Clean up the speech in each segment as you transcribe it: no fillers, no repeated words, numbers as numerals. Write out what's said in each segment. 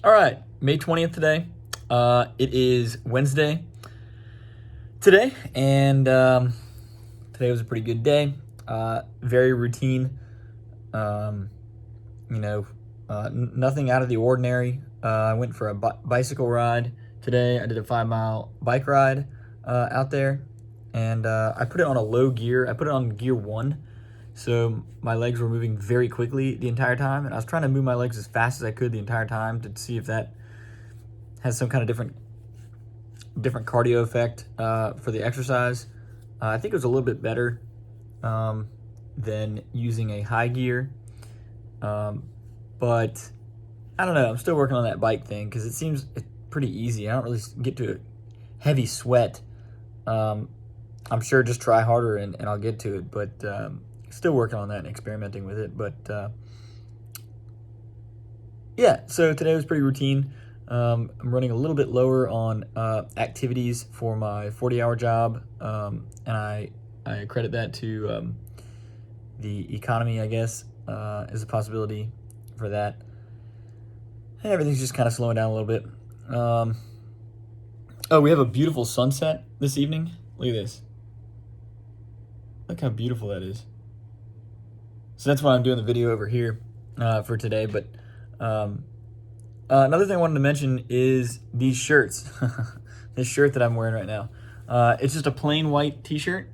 All right, May 20th today. It is Wednesday today, and today was a pretty good day. Very routine. Um, nothing out of the ordinary. I went for a bicycle ride today. I did a 5 mile bike ride out there, and I put it on a low gear. I put it on gear 1. So my legs were moving very quickly the entire time, and I was trying to move my legs as fast as I could the entire time to see if that has some kind of different cardio effect for the exercise. I think it was a little bit better than using a high gear, but I don't know. I'm still working on that bike thing because it seems pretty easy. I don't really get to a heavy sweat. I'm sure just try harder and I'll get to it, but still working on that and experimenting with it. But yeah, so today was pretty routine. I'm running a little bit lower on activities for my 40-hour job, and I credit that to the economy, I guess, is a possibility for that. And everything's just kind of slowing down a little bit. Oh, we have a beautiful sunset this evening. Look at this. Look how beautiful that is. So that's why I'm doing the video over here for today. But another thing I wanted to mention is these shirts. This shirt that I'm wearing right now. It's just a plain white t-shirt.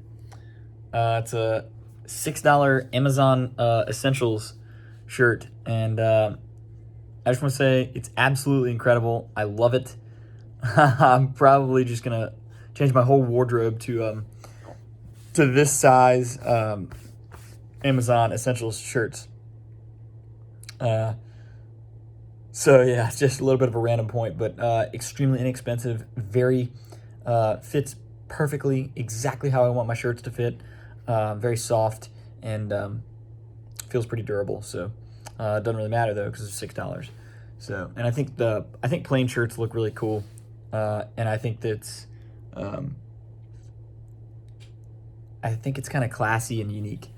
It's a $6 Amazon Essentials shirt. And I just want to say it's absolutely incredible. I love it. I'm probably just going to change my whole wardrobe to this size Amazon Essentials shirts. So yeah, it's just a little bit of a random point, but extremely inexpensive, very fits perfectly, exactly how I want my shirts to fit. Very soft and feels pretty durable. So it doesn't really matter though because it's $6. So, and I think plain shirts look really cool, and I think that's kind of classy and unique.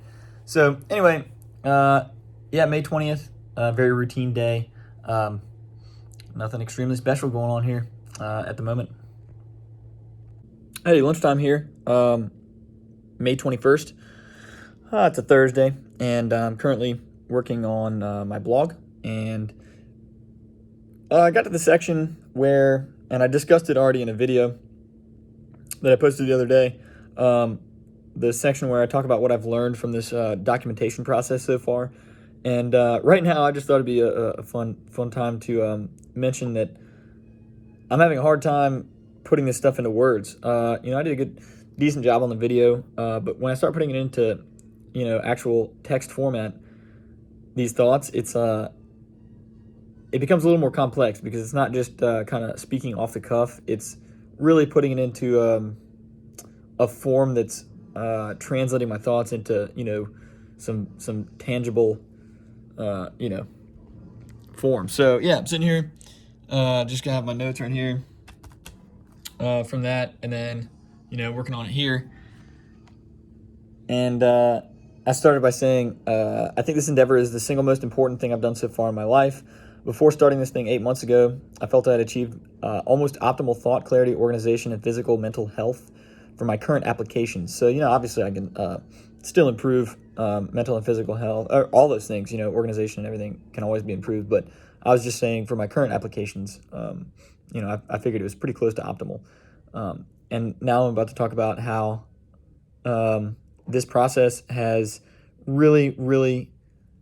So anyway, yeah, May 20th, very routine day. Nothing extremely special going on here at the moment. Hey, lunchtime here, May 21st. It's a Thursday, and I'm currently working on my blog, and I got to the section where, and I discussed it already in a video that I posted the other day, the section where I talk about what I've learned from this documentation process so far. And right now, I just thought it'd be a fun time to mention that I'm having a hard time putting this stuff into words. I did a decent job on the video, but when I start putting it into, actual text format, these thoughts, it becomes a little more complex because it's not just kind of speaking off the cuff. It's really putting it into a form that's translating my thoughts into, some tangible form. So yeah, I'm sitting here, just gonna have my notes right here from that, and then working on it here. And I started by saying I think this endeavor is the single most important thing I've done so far in my life. Before starting this thing 8 months ago, I felt I had achieved almost optimal thought, clarity, organization, and physical mental health for my current applications. So obviously I can still improve mental and physical health, or all those things, organization and everything can always be improved. But I was just saying for my current applications, I figured it was pretty close to optimal. And now I'm about to talk about how this process has really, really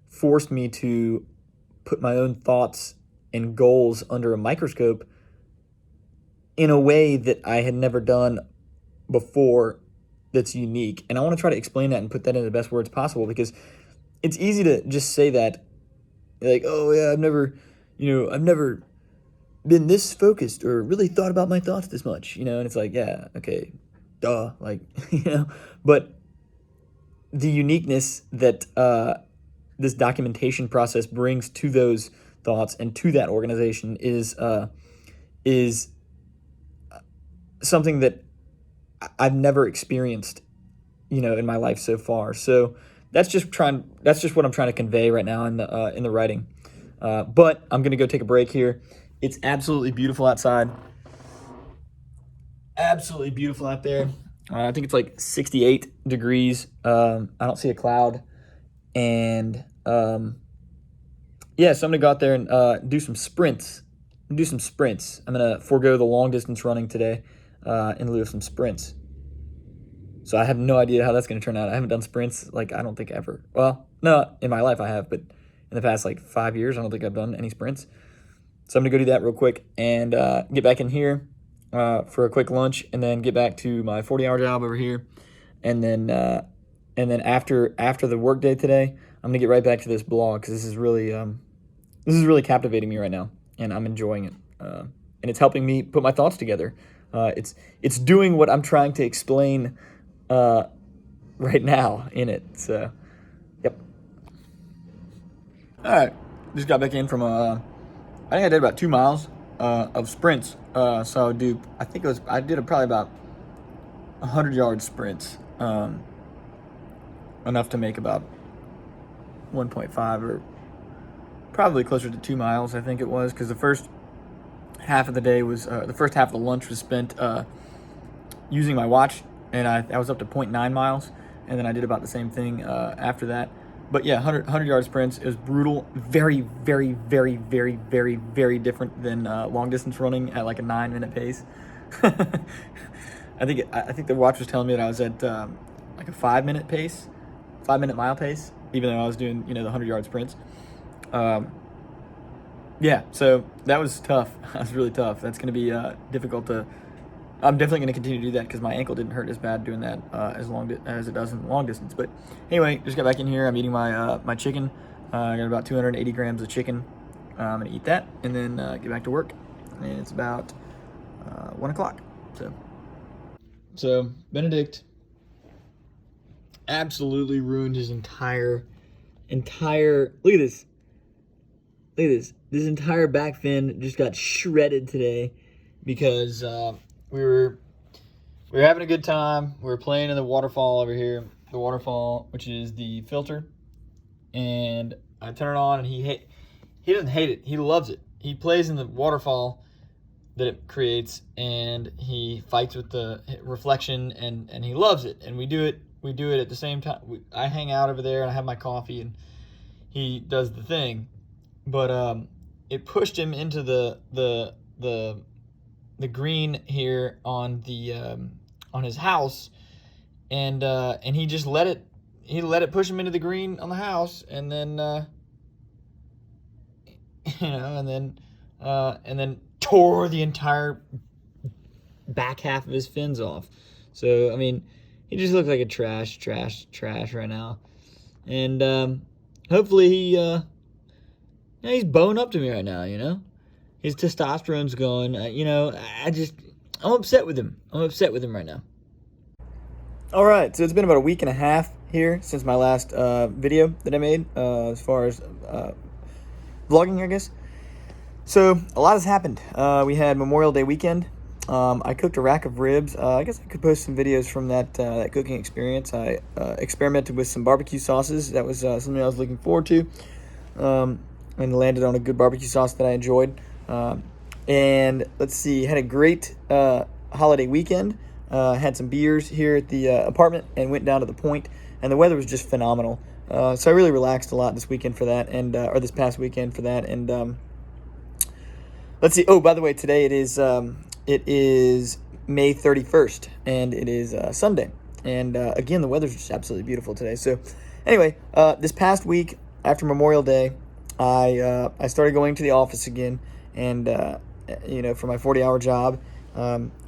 forced me to put my own thoughts and goals under a microscope in a way that I had never done before that's unique. And I want to try to explain that and put that in the best words possible, because it's easy to just say that, like, oh yeah, I've never been this focused or really thought about my thoughts this much, and it's like, yeah, okay, duh, like, but the uniqueness that this documentation process brings to those thoughts and to that organization is something that I've never experienced, in my life so far. So that's just what I'm trying to convey right now in the writing. But I'm going to go take a break here, It's absolutely beautiful outside. Absolutely beautiful out there. I think it's like 68 degrees. I don't see a cloud. And yeah, so I'm going to go out there and do some sprints. I'm going to forego the long distance running today in lieu of some sprints. So I have no idea how that's going to turn out. I haven't done sprints, like, I don't think ever. Well, no, in my life I have, but in the past, like, 5 years, I don't think I've done any sprints. So I'm going to go do that real quick and get back in here for a quick lunch and then get back to my 40-hour job over here. And then after the work day today, I'm going to get right back to this blog because this is really captivating me right now, and I'm enjoying it. And it's helping me put my thoughts together. It's doing what I'm trying to explain right now in it. So, yep. All right, just got back in from I think I did about 2 miles of sprints. So I did probably about 100-yard sprints, enough to make about 1.5 or probably closer to 2 miles. I think it was because the first half of the day was the first half of the lunch was spent using my watch, and I was up to 0.9 miles, and then I did about the same thing after that. But yeah, 100-yard sprints is brutal. Very, very, very, very, very, very different than long distance running at like a 9-minute pace. I think the watch was telling me that I was at like a 5-minute pace, 5-minute mile pace, even though I was doing the 100-yard sprints. Yeah, so that was tough. That was really tough. That's going to be difficult to. I'm definitely going to continue to do that because my ankle didn't hurt as bad doing that as it does in long distance. But anyway, just got back in here. I'm eating my chicken. I got about 280 grams of chicken. I'm going to eat that and then get back to work. And it's about 1 o'clock. So Benedict absolutely ruined his entire. Look at this. This entire back fin just got shredded today because we were having a good time. We were playing in the waterfall over here, the waterfall, which is the filter, and I turn it on, and he doesn't hate it. He loves it. He plays in the waterfall that it creates, and he fights with the reflection, and he loves it. And we do it at the same time. I hang out over there, and I have my coffee, and he does the thing. But it pushed him into the green here on his house, and he just let it push him into the green on the house, and then and then tore the entire back half of his fins off. So I mean, he just looked like a trash right now, and hopefully he's bowing up to me right now, His testosterone's going, I'm upset with him. I'm upset with him right now. All right, so it's been about a week and a half here since my last video that I made as far as vlogging, I guess. So a lot has happened. We had Memorial Day weekend. I cooked a rack of ribs. I guess I could post some videos from that cooking experience. I experimented with some barbecue sauces. That was something I was looking forward to. And landed on a good barbecue sauce that I enjoyed. And let's see, had a great holiday weekend. Had some beers here at the apartment and went down to the point, and the weather was just phenomenal. So I really relaxed a lot this weekend for that, and or this past weekend for that. And let's see. Oh, by the way, today it is May 31st, and it is Sunday. And again, the weather's just absolutely beautiful today. So anyway, this past week after Memorial Day, I started going to the office again, and for my 40-hour job.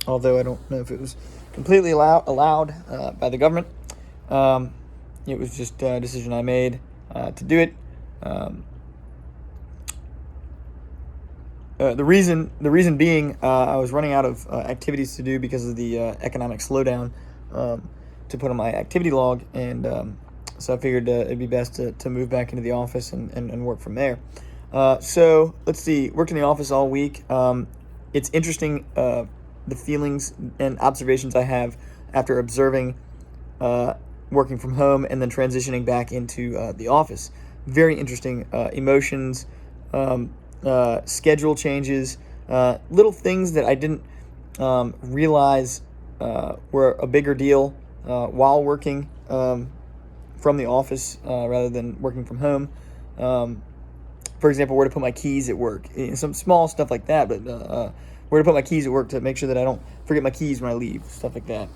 Although I don't know if it was completely allowed by the government. It was just a decision I made to do it. The reason being, I was running out of activities to do because of the economic slowdown to put on my activity log, and so I figured it'd be best to move back into the office and work from there. So let's see, worked in the office all week. It's interesting the feelings and observations I have after observing working from home and then transitioning back into the office. Very interesting emotions, schedule changes, little things that I didn't realize were a bigger deal while working from the office rather than working from home. For example, where to put my keys at work. Some small stuff like that, but where to put my keys at work to make sure that I don't forget my keys when I leave, stuff like that.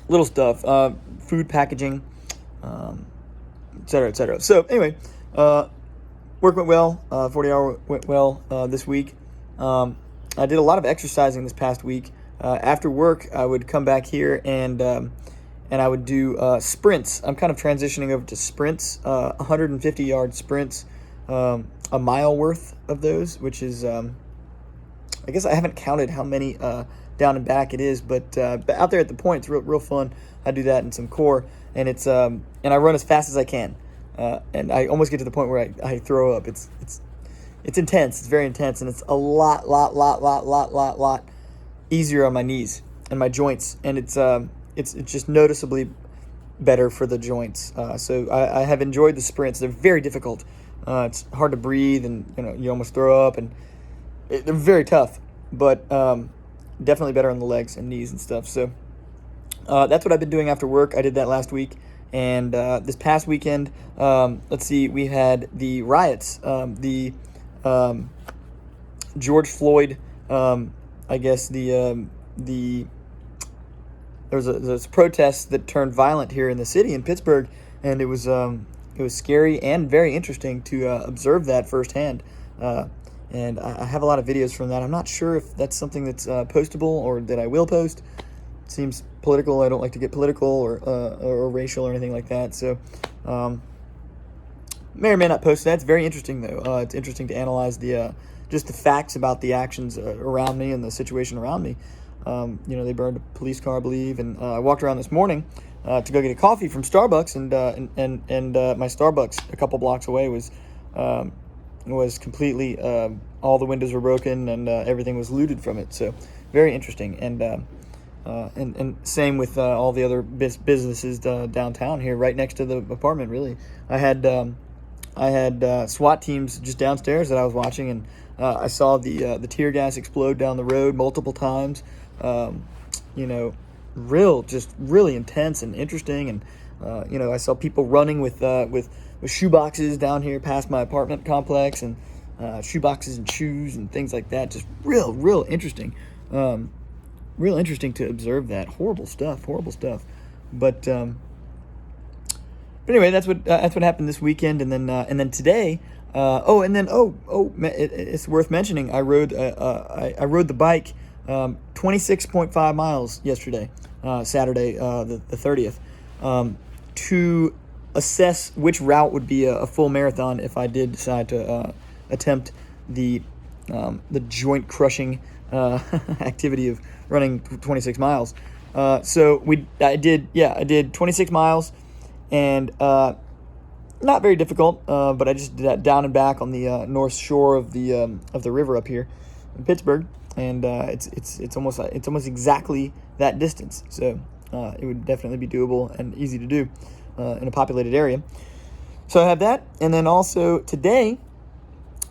Little stuff, food packaging, et cetera, et cetera. So anyway, work went well, 40-hour went well this week. I did a lot of exercising this past week. After work, I would come back here and I would do sprints. I'm kind of transitioning over to sprints, 150-yard sprints, a mile worth of those, which is, I guess I haven't counted how many down and back it is, but out there at the point, it's real fun. I do that in some core, and it's and I run as fast as I can, and I almost get to the point where I throw up. It's intense. It's very intense, and it's a lot easier on my knees and my joints, and it's just noticeably better for the joints. So I have enjoyed the sprints. They're very difficult. It's hard to breathe, and you almost throw up, and they're very tough, but definitely better on the legs and knees and stuff. So that's what I've been doing after work. I did that last week, and this past weekend, let's see, we had the riots, the George Floyd. I guess there was a protest that turned violent here in the city in Pittsburgh, and it was scary and very interesting to observe that firsthand. And I have a lot of videos from that. I'm not sure if that's something that's postable or that I will post. It seems political. I don't like to get political or racial or anything like that. So may or may not post that. It's very interesting though. It's interesting to analyze just the facts about the actions around me and the situation around me. They burned a police car, I believe, and I walked around this morning to go get a coffee from Starbucks, and my Starbucks a couple blocks away was completely all the windows were broken and everything was looted from it. So very interesting, and same with all the other businesses downtown here, right next to the apartment. Really, I had SWAT teams just downstairs that I was watching, and I saw the tear gas explode down the road multiple times. Just really intense and interesting. And I saw people running with shoe boxes down here past my apartment complex, and shoe boxes and shoes and things like that. Just real interesting. Real interesting to observe that. Horrible stuff. But anyway, that's what happened this weekend, and then today. It's worth mentioning. I rode the bike 26.5 miles yesterday, Saturday, the 30th, to assess which route would be a full marathon if I did decide to attempt the joint crushing activity of running 26 miles. I did 26 miles, and not very difficult, but I just did that down and back on the north shore of the river up here in Pittsburgh, and it's almost exactly that distance. So it would definitely be doable and easy to do in a populated area. So I have that, and then also today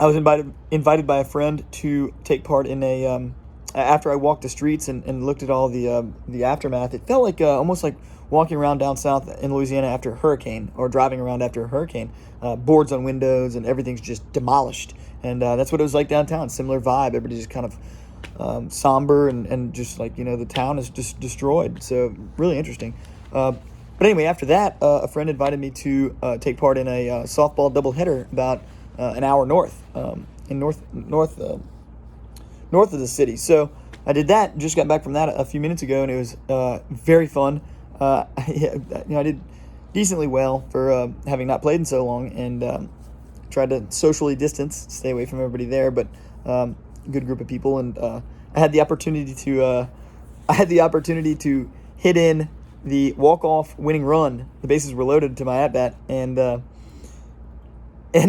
I was invited by a friend to take part in a after I walked the streets and looked at all the aftermath. It felt like almost like walking around down south in Louisiana after a hurricane, or driving around after a hurricane. Boards on windows, and everything's just demolished. And that's what it was like downtown. Similar vibe. Everybody's just kind of somber and just like, the town is just destroyed. So really interesting. But anyway, after that, a friend invited me to take part in a softball doubleheader about an hour north, in north of the city. So I did that. Just got back from that a few minutes ago, and it was very fun. I did decently well for having not played in so long, and tried to socially distance, stay away from everybody there. But good group of people, and I had the opportunity to hit in the walk-off winning run. The bases were loaded to my at-bat, and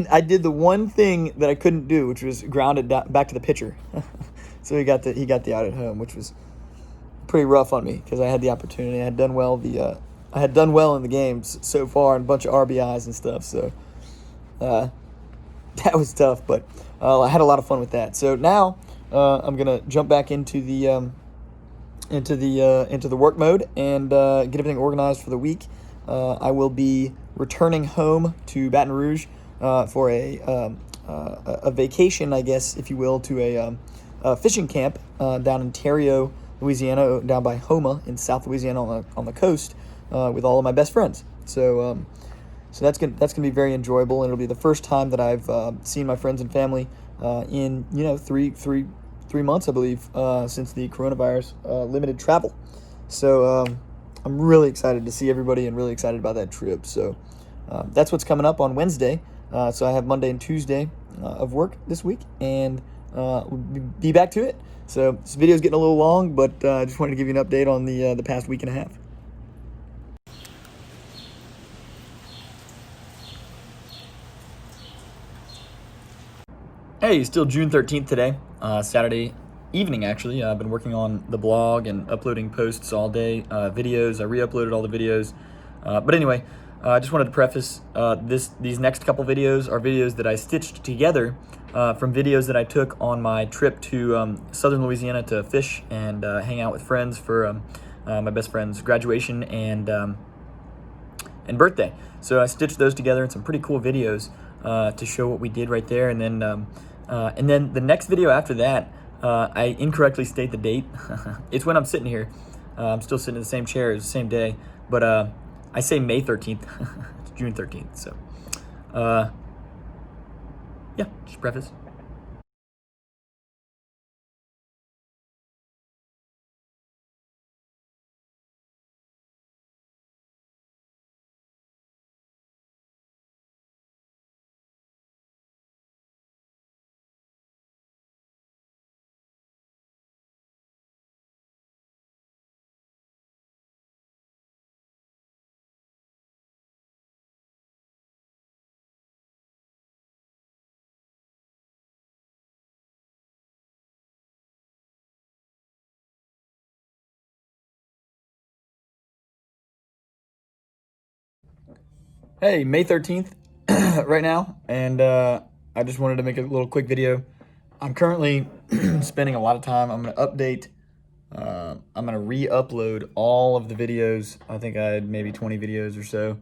I did the one thing that I couldn't do, which was grounded back to the pitcher. So he got the out at home, which was pretty rough on me because I had the opportunity. I had done well in the games so far, and a bunch of RBIs and stuff. So that was tough, but I had a lot of fun with that. So now I'm gonna jump back into the work mode and get everything organized for the week. I will be returning home to Baton Rouge for a vacation, I guess, if you will, to a fishing camp down in Terrio, Louisiana, down by Houma in South Louisiana on the coast, with all of my best friends. So that's gonna be very enjoyable, and it'll be the first time that I've seen my friends and family in three months, I believe, since the coronavirus limited travel. So I'm really excited to see everybody and really excited about that trip. So that's what's coming up on Wednesday. So I have Monday and Tuesday of work this week, and we'll be back to it. So this video is getting a little long, but I just wanted to give you an update on the past week and a half. Hey, still June 13th today, Saturday evening actually. I've been working on the blog and uploading posts all day, videos. I re-uploaded all the videos. But anyway, I just wanted to preface these next couple videos are videos that I stitched together from videos that I took on my trip to southern Louisiana to fish and hang out with friends for my best friend's graduation and birthday. So I stitched those together in some pretty cool videos to show what we did right there. And then the next video after that, I incorrectly state the date. It's when I'm sitting here. I'm still sitting in the same chair. It's the same day, but I say May 13th. It's June 13th. So yeah, just preface. Hey, May 13th right now, and I just wanted to make a little quick video. I'm currently spending a lot of time. I'm going to update, I'm going to re-upload all of the videos. I think I had maybe 20 videos or so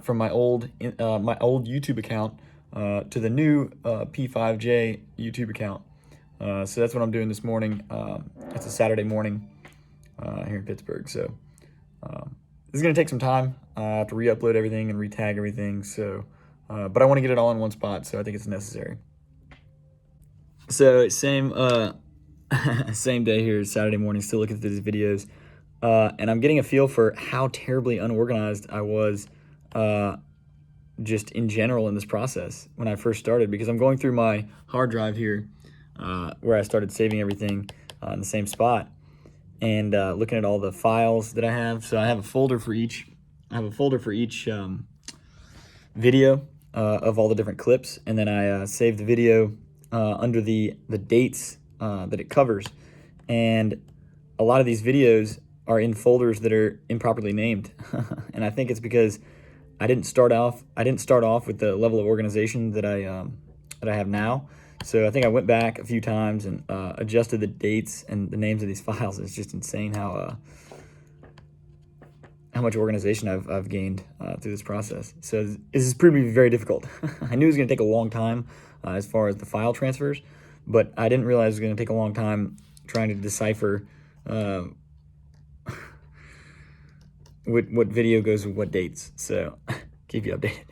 from my old YouTube account to the new P5J YouTube account. So that's what I'm doing this morning. It's a Saturday morning here in Pittsburgh. So this is going to take some time to re-upload everything and re-tag everything. So, but I want to get it all in one spot, so I think it's necessary. So same same day here, Saturday morning, still looking through these videos. And I'm getting a feel for how terribly unorganized I was just in general in this process when I first started, because I'm going through my hard drive here where I started saving everything in the same spot, and looking at all the files that I have. So I have a folder for each. Video of all the different clips, and then I save the video under the dates that it covers. And a lot of these videos are in folders that are improperly named, and I think it's because I didn't start off with the level of organization that I have now. So I think I went back a few times and adjusted the dates and the names of these files. It's just insane how much organization I've gained through this process. So this is proving to be very difficult. I knew it was going to take a long time as far as the file transfers, but I didn't realize it was going to take a long time trying to decipher what video goes with what dates. So keep you updated.